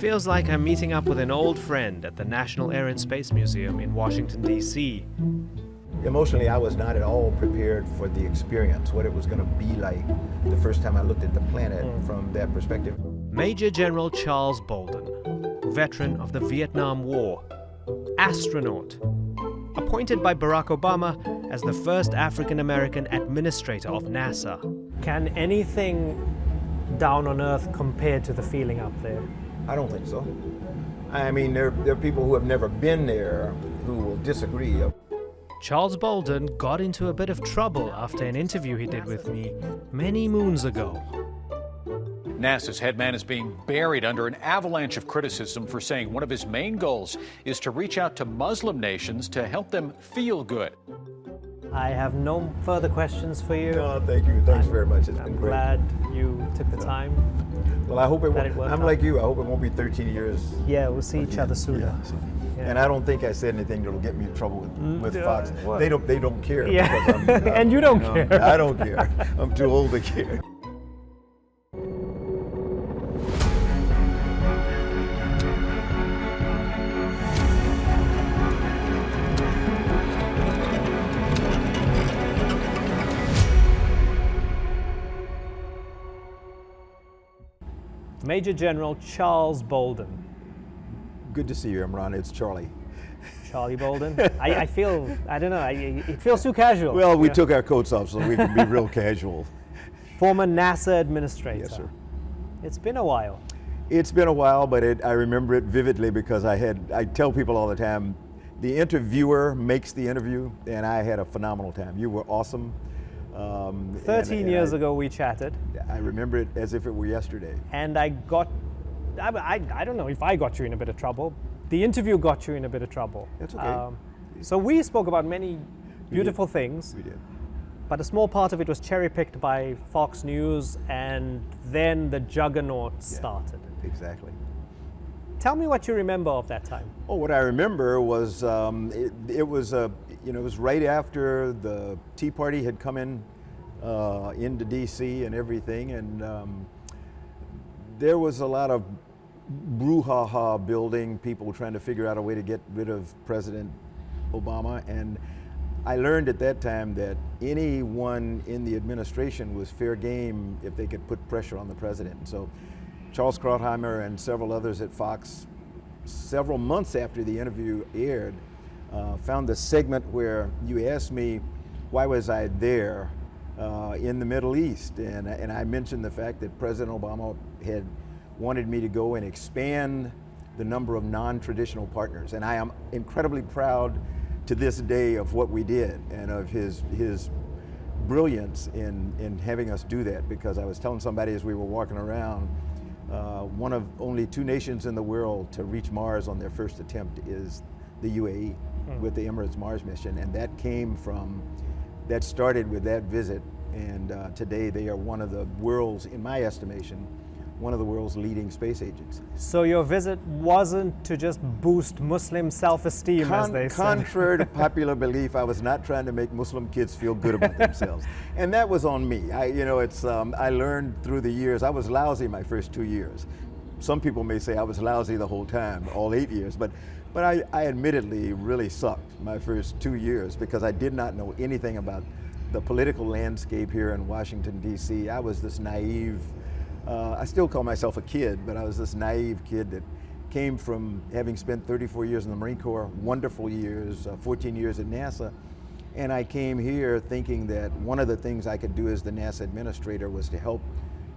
feels like I'm meeting up with an old friend at the National Air and Space Museum in Washington, D.C. Emotionally, I was not at all prepared for the experience, what it was going to be like the first time I looked at the planet from that perspective. Major General Charles Bolden, veteran of the Vietnam War, astronaut, appointed by Barack Obama as the first African-American administrator of NASA. Can anything down on Earth compare to the feeling up there? I don't think so. I mean, there are people who have never been there who will disagree. Charles Bolden got into a bit of trouble after an interview he did with me many moons ago. NASA's head man is being buried under an avalanche of criticism for saying one of his main goals is to reach out to Muslim nations to help them feel good. I have no further questions for you. No, thank you. Thanks very much. It's been great. I'm glad you took the time. Well, I hope it won't. worked I'm out. like you. I hope it won't be 13 years. Yeah, we'll see each other soon. Yeah. And I don't think I said anything that'll get me in trouble with Fox. what? They don't care. Yeah. Because And you don't care. I don't care. I'm too old to care. Major General Charles Bolden. Good to see you, Imran. It's Charlie. Charlie Bolden. I feel, I don't know, it feels too casual. Well, we took our coats off so we can be real casual. Former NASA administrator. Yes, sir. It's been a while. It's been a while, but I remember it vividly because I tell people all the time, the interviewer makes the interview, and I had a phenomenal time. You were awesome. 13 years ago we chatted. I remember it as if it were yesterday. And I don't know if I got you in a bit of trouble. The interview got you in a bit of trouble. That's okay. So we spoke about many beautiful things. We did. But a small part of it was cherry-picked by Fox News, and then the juggernaut started. Exactly. Tell me what you remember of that time. Oh, what I remember was it was right after the Tea Party had come into D.C. and everything, and there was a lot of brouhaha building, people trying to figure out a way to get rid of President Obama, and I learned at that time that anyone in the administration was fair game if they could put pressure on the president. So Charles Krautheimer and several others at Fox, several months after the interview aired, found the segment where you asked me why was I there in the Middle East, and I mentioned the fact that President Obama had wanted me to go and expand the number of non-traditional partners, and I am incredibly proud to this day of what we did and of his brilliance in having us do that, because I was telling somebody as we were walking around, one of only 2 nations in the world to reach Mars on their first attempt is the UAE with the Emirates Mars mission, and that started with that visit, and today they are one of the world's, in my estimation, one of the world's leading space agencies. So your visit wasn't to just boost Muslim self-esteem, as they say. Contrary to popular belief, I was not trying to make Muslim kids feel good about themselves, and that was on me. I learned through the years. I was lousy my first 2 years. Some people may say I was lousy the whole time, all 8 years, but I admittedly really sucked my first 2 years because I did not know anything about the political landscape here in Washington, D.C. I was this naive, I still call myself a kid, but I was this naive kid that came from having spent 34 years in the Marine Corps, wonderful years, 14 years at NASA, and I came here thinking that one of the things I could do as the NASA administrator was to help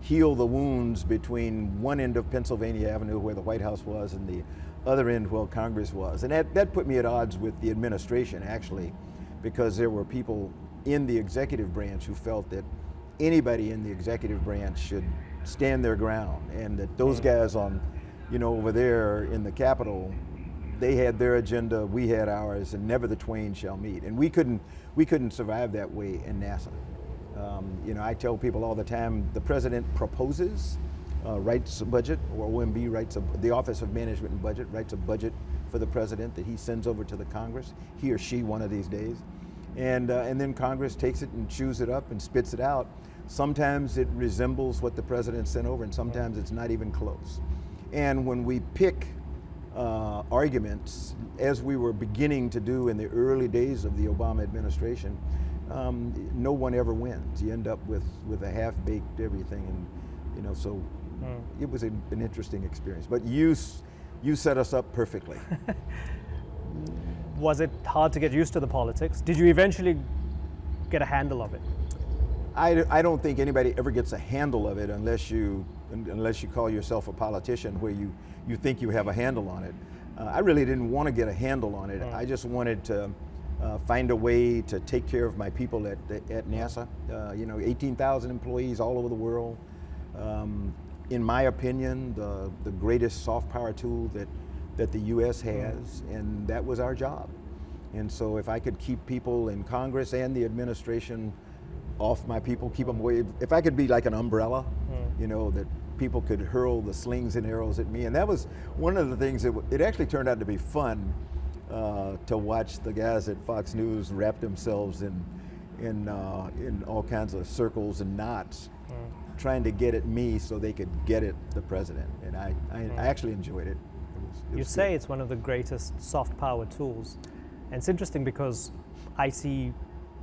heal the wounds between one end of Pennsylvania Avenue, where the White House was, and the other end where Congress was. And that put me at odds with the administration, actually, because there were people in the executive branch who felt that anybody in the executive branch should stand their ground, and that those guys on, over there in the Capitol, they had their agenda, we had ours, and never the twain shall meet. And we couldn't survive that way in NASA. I tell people all the time, the president proposes, writes a budget, or OMB writes the Office of Management and Budget writes a budget for the president that he sends over to the Congress, he or she one of these days. And then Congress takes it and chews it up and spits it out. Sometimes it resembles what the president sent over, and sometimes it's not even close. And when we pick arguments, as we were beginning to do in the early days of the Obama administration, no one ever wins. You end up with a half-baked everything, and so it was an interesting experience. But you set us up perfectly. Was it hard to get used to the politics? Did you eventually get a handle of it? I don't think anybody ever gets a handle of it unless you call yourself a politician, where you think you have a handle on it. I really didn't want to get a handle on it. I just wanted to find a way to take care of my people at NASA. 18,000 employees all over the world. In my opinion, the greatest soft power tool that the U.S. has, and that was our job. And so if I could keep people in Congress and the administration off my people, keep them away, if I could be like an umbrella, that people could hurl the slings and arrows at me. And that was one of the things that it actually turned out to be fun to watch the guys at Fox News wrap themselves in all kinds of circles and knots, trying to get at me so they could get at the president. And I actually enjoyed it. You say it's one of the greatest soft power tools. And it's interesting because I see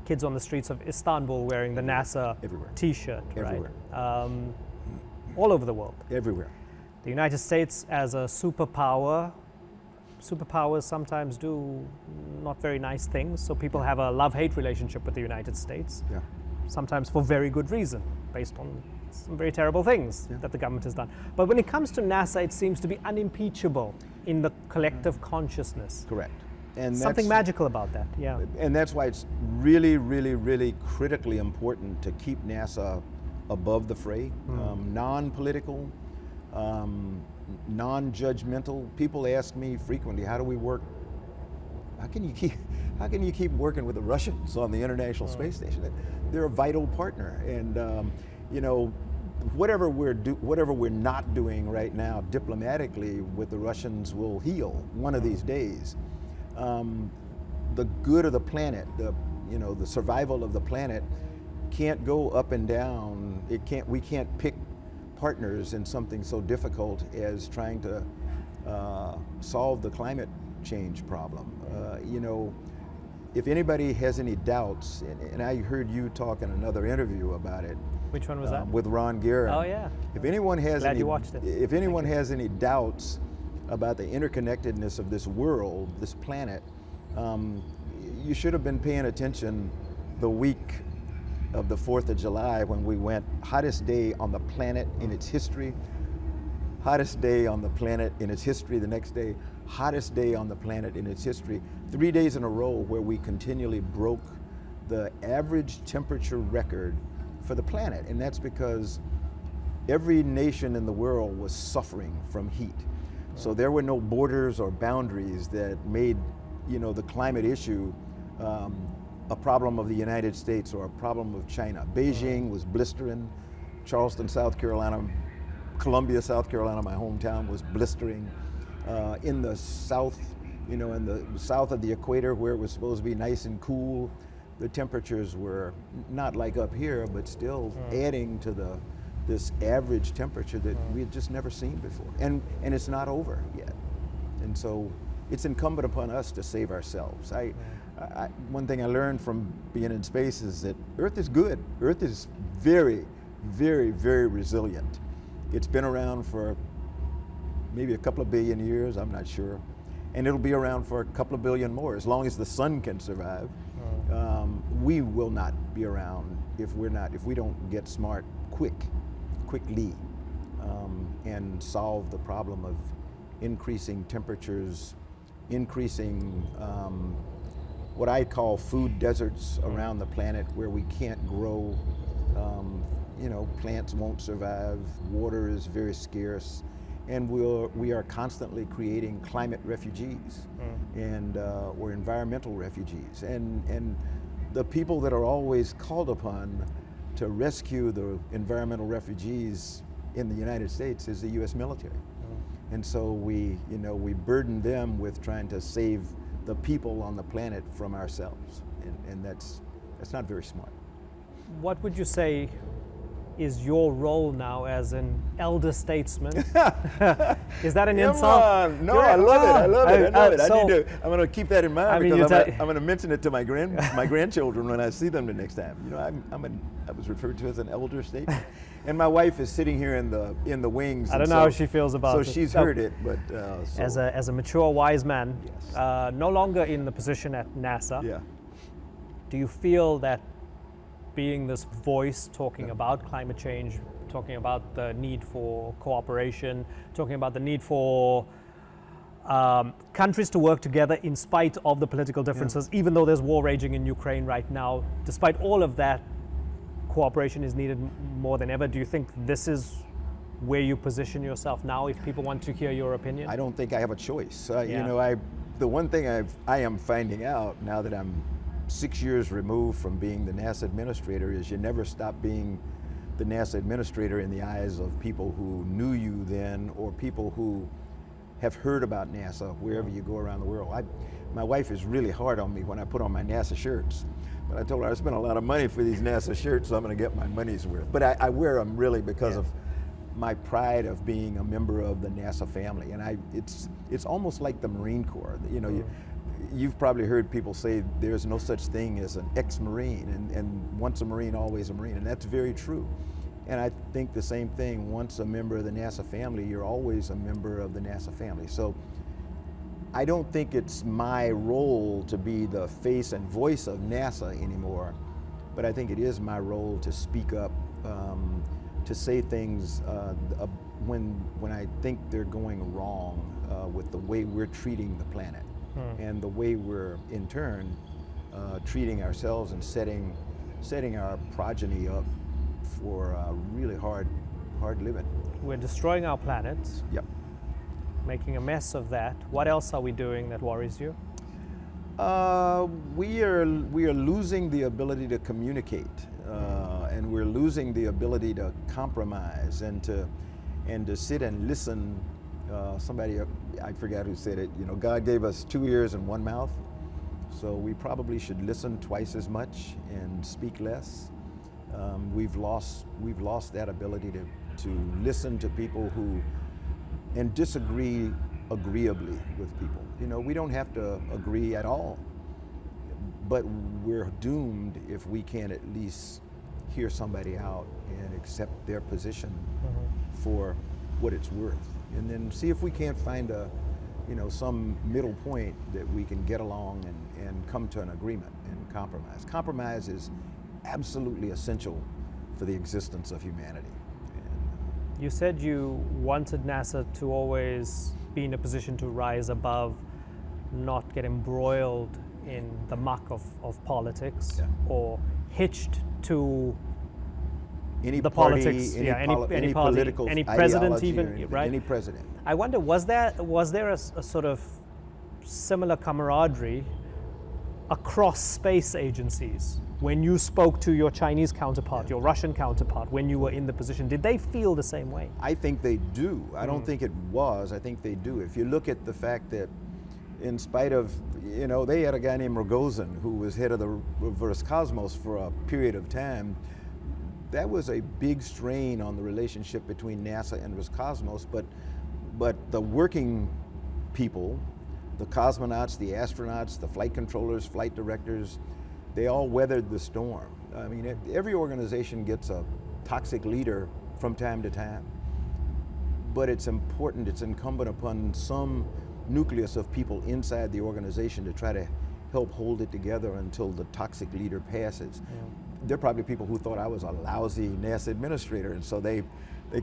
kids on the streets of Istanbul wearing the NASA T-shirt, right? All over the world. Everywhere. The United States as a superpower, superpowers sometimes do not very nice things, so people have a love-hate relationship with the United States, sometimes for very good reason, based on some very terrible things that the government has done. But when it comes to NASA, it seems to be unimpeachable in the collective consciousness. Correct. And something magical about that, And that's why it's really, really, really critically important to keep NASA above the fray, non-political, non-judgmental. People ask me frequently, how do we work? How can you keep working with the Russians on the International Space Station? They're a vital partner, and whatever we're not doing right now diplomatically with the Russians will heal one of these days. The good of the planet, the survival of the planet, can't go up and down. We can't pick partners in something so difficult as trying to solve the climate change problem. If anybody has any doubts, and I heard you talk in another interview about it. Which one was that? With Ron Garda. Oh yeah. If anyone has Glad you watched it. If anyone has any doubts about the interconnectedness of this world, this planet, you should have been paying attention the week of the 4th of July when we went hottest day on the planet in its history, hottest day on the planet in its history the next day, hottest day on the planet in its history, 3 days in a row where we continually broke the average temperature record for the planet. And that's because every nation in the world was suffering from heat. So there were no borders or boundaries that made, the climate issue a problem of the United States or a problem of China. Beijing was blistering. Charleston, South Carolina, Columbia, South Carolina, my hometown, was blistering. In the south, in the south of the equator, where it was supposed to be nice and cool, the temperatures were not like up here, but still adding to this average temperature that we had just never seen before. And it's not over yet. And so it's incumbent upon us to save ourselves. One thing I learned from being in space is that Earth is good. Earth is very, very, very resilient. It's been around for maybe a couple of billion years, I'm not sure. And it'll be around for a couple of billion more, as long as the sun can survive. We will not be around if we don't get smart quickly, and solve the problem of increasing temperatures, increasing what I call food deserts around the planet, where we can't grow. Plants won't survive. Water is very scarce, and we are constantly creating climate refugees, and or environmental refugees, and the people that are always called upon to rescue the environmental refugees in the United States is the U.S. military. And so we burden them with trying to save the people on the planet from ourselves, and that's not very smart. What would you say is your role now as an elder statesman? Is that an Imran, insult? no, I love it. I love it. I love it. So, I'm going to keep that in mind, I mean, because I'm going to mention it to my grandchildren when I see them the next time. You know, I was referred to as an elder statesman, and my wife is sitting here in the wings. I don't know how she feels about it. So she's heard it, but as a mature, wise man, yes. no longer in the position at NASA. Yeah. Do you feel that being this voice talking about climate change, talking about the need for cooperation, talking about the need for countries to work together in spite of the political differences, even though there's war raging in Ukraine right now, despite all of that, cooperation is needed more than ever. Do you think this is where you position yourself now if people want to hear your opinion? I don't think I have a choice. You know, the one thing I am finding out now that I'm 6 years removed from being the NASA administrator is you never stop being the NASA administrator in the eyes of people who knew you then, or people who have heard about NASA wherever you go around the world. My wife is really hard on me when I put on my NASA shirts. But I told her I spent a lot of money for these NASA shirts, so I'm going to get my money's worth. But I wear them really because of my pride of being a member of the NASA family. And it's almost like the Marine Corps. You know, you've probably heard people say there's no such thing as an ex-Marine, and once a Marine, always a Marine, and that's very true. And I think the same thing, once a member of the NASA family, you're always a member of the NASA family. So I don't think it's my role to be the face and voice of NASA anymore, but I think it is my role to speak up, to say things when I think they're going wrong with the way we're treating the planet. And the way we're, in turn, treating ourselves and setting our progeny up for really hard living. We're destroying our planet. Yep. Making a mess of that. What else are we doing that worries you? We are losing the ability to communicate, and we're losing the ability to compromise and to sit and listen. Somebody, I forgot who said it, you know, God gave us 2 ears and 1 mouth, so we probably should listen twice as much and speak less. We've lost that ability to listen to people and disagree agreeably with people. You know, we don't have to agree at all, but we're doomed if we can't at least hear somebody out and accept their position for what it's worth. And then see if we can't find some middle point that we can get along and come to an agreement and compromise. Compromise is absolutely essential for the existence of humanity. You said you wanted NASA to always be in a position to rise above, not get embroiled in the muck of politics or hitched to any the party, politics, any party, political any president, even anything, right? Any president. I wonder, was there a sort of similar camaraderie across space agencies when you spoke to your Chinese counterpart, your Russian counterpart, when you were in the position? Did they feel the same way? I think they do. I don't think it was. I think they do. If you look at the fact that, in spite of, you know, they had a guy named Rogozin who was head of the Roscosmos for a period of time. That was a big strain on the relationship between NASA and Roscosmos, but the working people, the cosmonauts, the astronauts, the flight controllers, flight directors, they all weathered the storm. I mean, every organization gets a toxic leader from time to time, but it's important, it's incumbent upon some nucleus of people inside the organization to try to help hold it together until the toxic leader passes. There are probably people who thought I was a lousy NASA administrator, and so they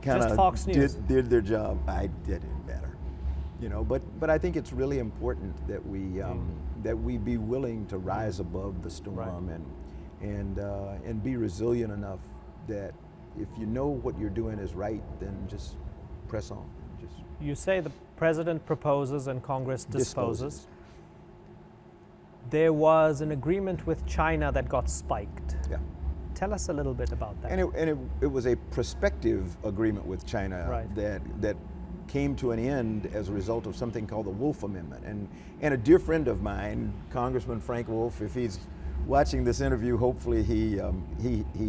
kind of did their job. I didn't matter, you know. But I think it's really important that we be willing to rise above the storm and be resilient enough that if you know what you're doing is right, then just press on. You say the president proposes and Congress disposes. There was an agreement with China that got spiked. Yeah. Tell us a little bit about that. And it was a prospective agreement with China that came to an end as a result of something called the Wolf Amendment. And a dear friend of mine, Congressman Frank Wolf, if he's watching this interview, hopefully he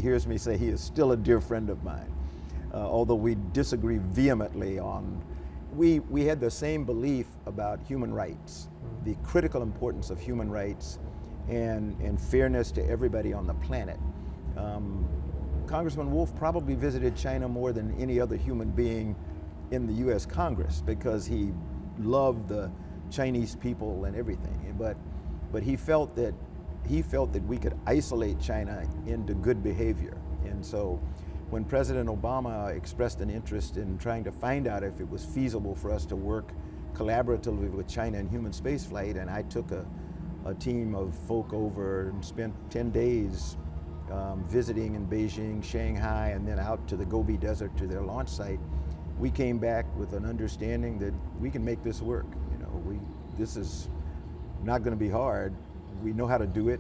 hears me say he is still a dear friend of mine. Although we disagree vehemently on, we had the same belief about human rights, the critical importance of human rights and fairness to everybody on the planet. Congressman Wolf probably visited China more than any other human being in the U.S. Congress because he loved the Chinese people and everything. But he felt that we could isolate China into good behavior. And so when President Obama expressed an interest in trying to find out if it was feasible for us to work collaboratively with China in human spaceflight, and I took a team of folk over and spent 10 days visiting in Beijing, Shanghai, and then out to the Gobi Desert to their launch site, we came back with an understanding that we can make this work. This is not going to be hard. We know how to do it.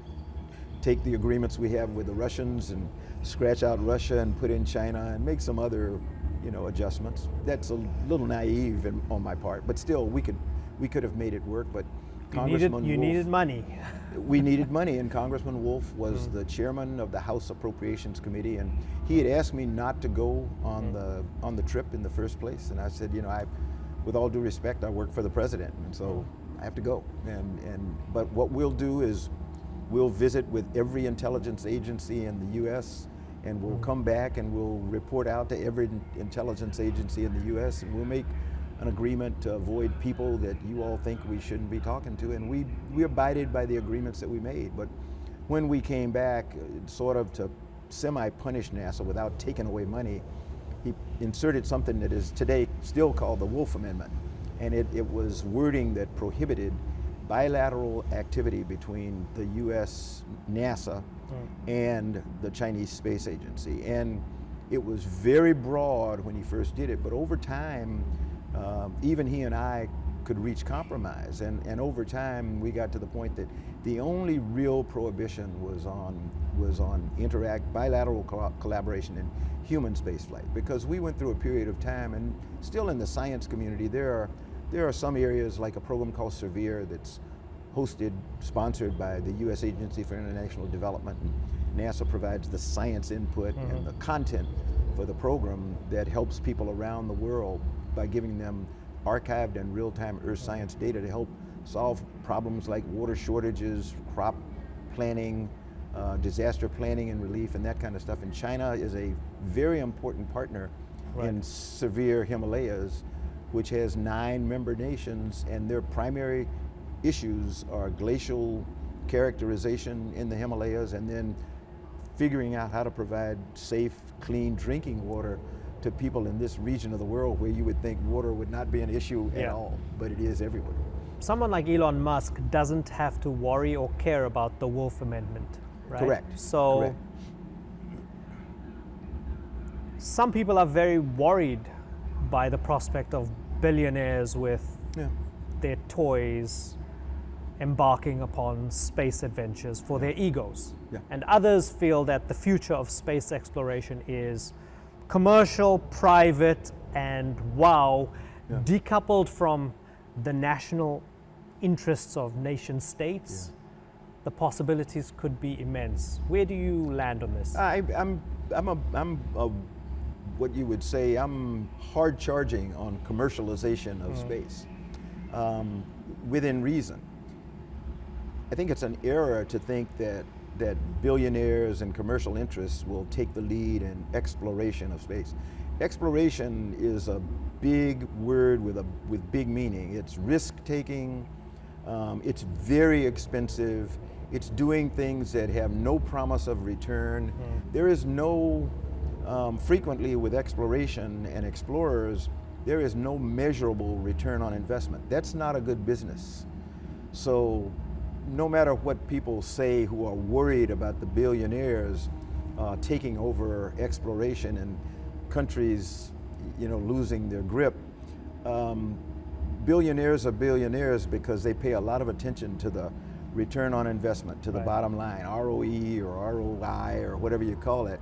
Take the agreements we have with the Russians and scratch out Russia and put in China and make some other, adjustments. That's a little naive on my part, but still, we could have made it work. But You needed money. We needed money, and Congressman Wolf was the chairman of the House Appropriations Committee, and he had asked me not to go on the trip in the first place, and I said, with all due respect, I work for the president, and so I have to go. But what we'll do is we'll visit with every intelligence agency in the U.S. and we'll come back and we'll report out to every intelligence agency in the U.S. and we'll make an agreement to avoid people that you all think we shouldn't be talking to, and we abided by the agreements that we made. But when we came back, sort of to semi-punish NASA without taking away money, he inserted something that is today still called the Wolf Amendment, and it was wording that prohibited bilateral activity between the U.S. NASA and the Chinese Space Agency. And it was very broad when he first did it, but over time, even he and I could reach compromise. And over time, we got to the point that the only real prohibition was on bilateral collaboration in human spaceflight, because we went through a period of time, and still in the science community, there are some areas like a program called Severe that's sponsored by the U.S. Agency for International Development, and NASA provides the science input and the content for the program that helps people around the world by giving them archived and real-time Earth science data to help solve problems like water shortages, crop planning, disaster planning and relief, and that kind of stuff. And China is a very important partner in Severe Himalayas, which has 9 member nations, and their primary issues are glacial characterization in the Himalayas, and then figuring out how to provide safe, clean drinking water to people in this region of the world where you would think water would not be an issue at all, but it is everywhere. Someone like Elon Musk doesn't have to worry or care about the Wolf Amendment, right? Correct. So Correct. Some people are very worried by the prospect of billionaires with their toys embarking upon space adventures for their egos. And others feel that the future of space exploration is commercial, private, and decoupled from the national interests of nation states. The possibilities could be immense. Where do you land on this? I'm what you would say, I'm hard charging on commercialization of space, within reason. I think it's an error to think that billionaires and commercial interests will take the lead in exploration of space. Exploration is a big word with big meaning. It's risk-taking, it's very expensive, it's doing things that have no promise of return. There is no, frequently with exploration and explorers, there is no measurable return on investment. That's not a good business. So no matter what people say who are worried about the billionaires taking over exploration and countries, losing their grip, billionaires are billionaires because they pay a lot of attention to the return on investment, to the bottom line, ROE or ROI or whatever you call it,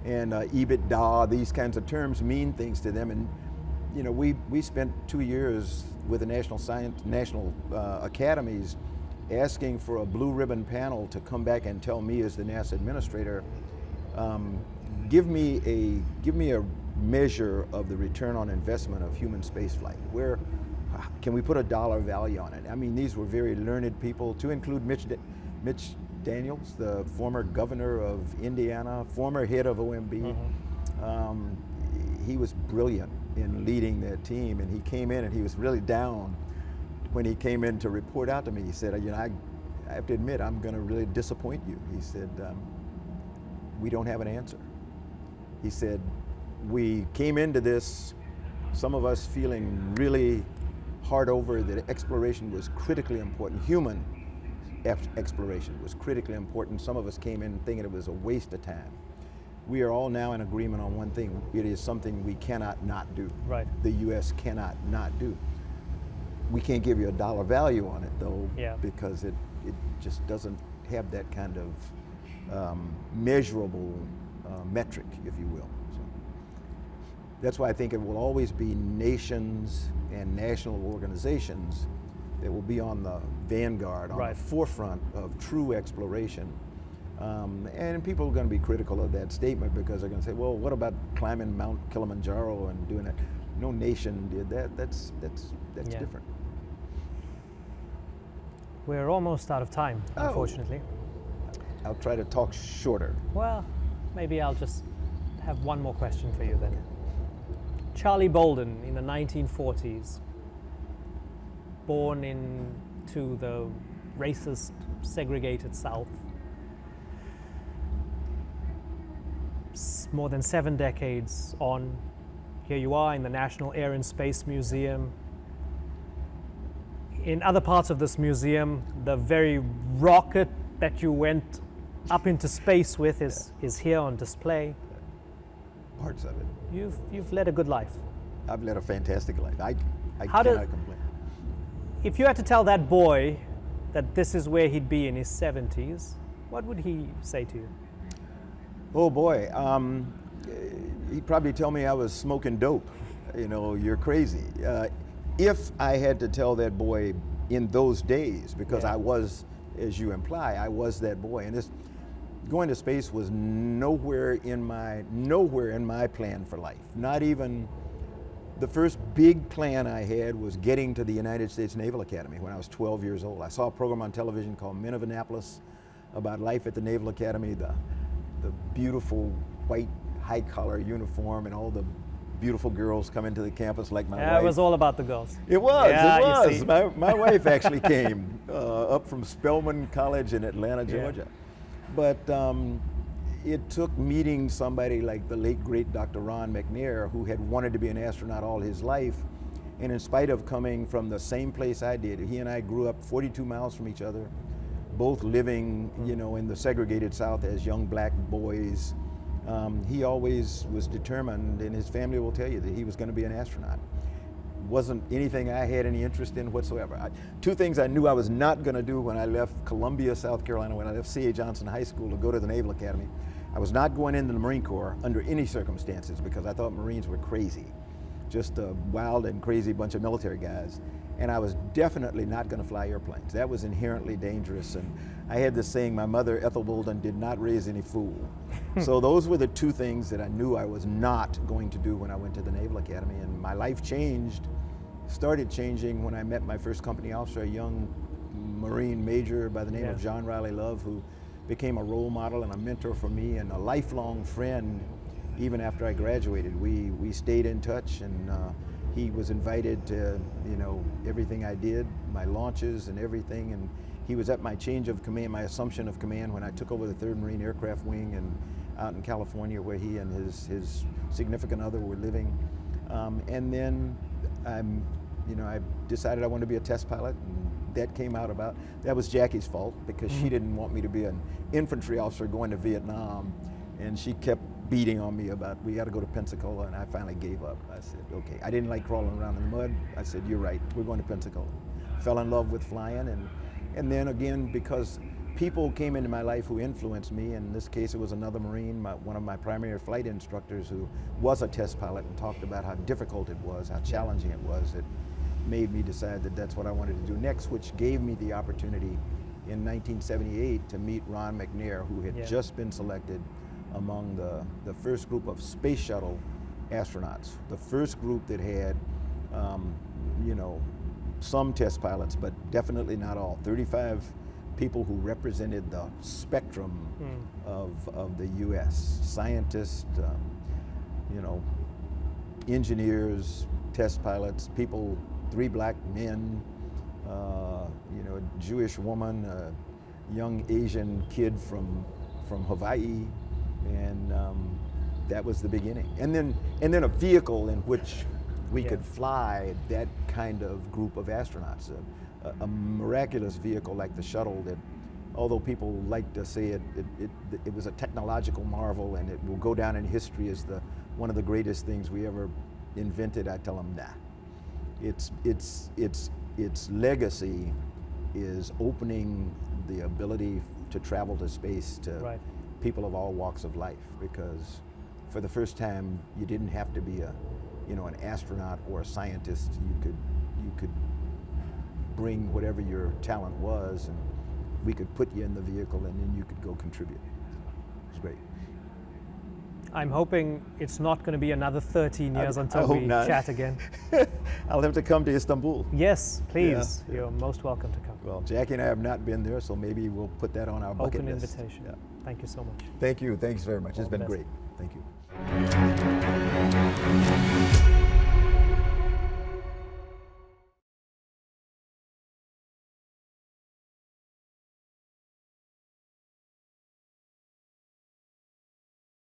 and EBITDA. These kinds of terms mean things to them. And we spent 2 years with the national academies asking for a blue ribbon panel to come back and tell me as the NASA administrator, give me a measure of the return on investment of human spaceflight. Where can we put a dollar value on it? I mean, these were very learned people, to include Mitch Daniels, the former governor of Indiana, former head of OMB. He was brilliant in leading that team, and he came in and he was really down when he came in to report out to me. He said, you know, I have to admit, I'm going to really disappoint you. He said, we don't have an answer. He said, we came into this, some of us feeling really hard over that exploration was critically important. Human exploration was critically important. Some of us came in thinking it was a waste of time. We are all now in agreement on one thing. It is something we cannot not do. Right. The U.S. cannot not do. We can't give you a dollar value on it, though, because it just doesn't have that kind of measurable metric, if you will. So that's why I think it will always be nations and national organizations that will be on the vanguard, on the forefront of true exploration. And people are going to be critical of that statement because they're going to say, well, what about climbing Mount Kilimanjaro and doing that? No nation did that. That's different. We're almost out of time, unfortunately. I'll try to talk shorter. Well, maybe I'll just have one more question for you then. Charlie Bolden in the 1940s, born into the racist, segregated South. More than 7 decades on, here you are in the National Air and Space Museum. In other parts of this museum, the very rocket that you went up into space with is here on display. Parts of it. You've led a good life. I've led a fantastic life. I cannot complain. If you had to tell that boy that this is where he'd be in his 70s, what would he say to you? Oh boy, he'd probably tell me I was smoking dope. You know, you're crazy. If I had to tell that boy in those days, because I was, as you imply, I was that boy, and this going to space was nowhere in my plan for life. Not even the first big plan I had was getting to the United States Naval Academy when I was 12 years old. I saw a program on television called Men of Annapolis about life at the Naval Academy, the beautiful white high-collar uniform and all the beautiful girls come into the campus like my wife. It was all about the girls. It was, yeah, it was. My wife actually came up from Spelman College in Atlanta, Georgia. But it took meeting somebody like the late, great Dr. Ron McNair, who had wanted to be an astronaut all his life. And in spite of coming from the same place I did, he and I grew up 42 miles from each other, both living, you know, in the segregated South as young black boys. He always was determined, and his family will tell you that he was going to be an astronaut. Wasn't anything I had any interest in whatsoever. Two things I knew I was not going to do when I left Columbia, South Carolina, when I left C.A. Johnson High School to go to the Naval Academy. I was not going into the Marine Corps under any circumstances because I thought Marines were crazy. Just a wild and crazy bunch of military guys. And I was definitely not going to fly airplanes. That was inherently dangerous. And I had this saying, my mother, Ethel Bolden, did not raise any fool. So those were the two things that I knew I was not going to do when I went to the Naval Academy. And my life started changing when I met my first company officer, a young Marine major by the name of John Riley Love, who became a role model and a mentor for me and a lifelong friend. Even after I graduated, we stayed in touch, and he was invited to, you know, everything I did, my launches and everything, and he was at my change of command, my assumption of command when I took over the 3rd Marine Aircraft Wing and out in California where he and his significant other were living. And then I decided I wanted to be a test pilot, and that came out about, that was Jackie's fault because she didn't want me to be an infantry officer going to Vietnam, and she kept beating on me about, we got to go to Pensacola, and I finally gave up. I said, okay. I didn't like crawling around in the mud. I said, you're right, we're going to Pensacola. Fell in love with flying, and then again, because people came into my life who influenced me. In this case, it was another Marine, one of my primary flight instructors who was a test pilot, and talked about how difficult it was, how challenging it was. That made me decide that that's what I wanted to do next, which gave me the opportunity in 1978 to meet Ron McNair, who had just been selected among the first group of space shuttle astronauts, the first group that had, some test pilots, but definitely not all. 35 people who represented the spectrum of the U.S. Scientists, engineers, test pilots, people, 3 black men, a Jewish woman, a young Asian kid from Hawaii, and that was the beginning. And then a vehicle in which we could fly that kind of group of astronauts, a miraculous vehicle like the shuttle that, although people like to say it was a technological marvel and it will go down in history as one of the greatest things we ever invented, I tell them, nah. Its legacy is opening the ability to travel to space to people of all walks of life, because for the first time you didn't have to be an astronaut or a scientist. You could bring whatever your talent was, and we could put you in the vehicle, and then you could go contribute. It's great. I'm hoping it's not going to be another 13 years until we chat again. I'll have to come to Istanbul. Yes, please. Yeah. You're most welcome to come. Well, Jackie and I have not been there, so maybe we'll put that on our bucket list. Open invitation. Yeah. Thank you so much. Thank you. Thanks very much. All it's been the best. great. Thank you.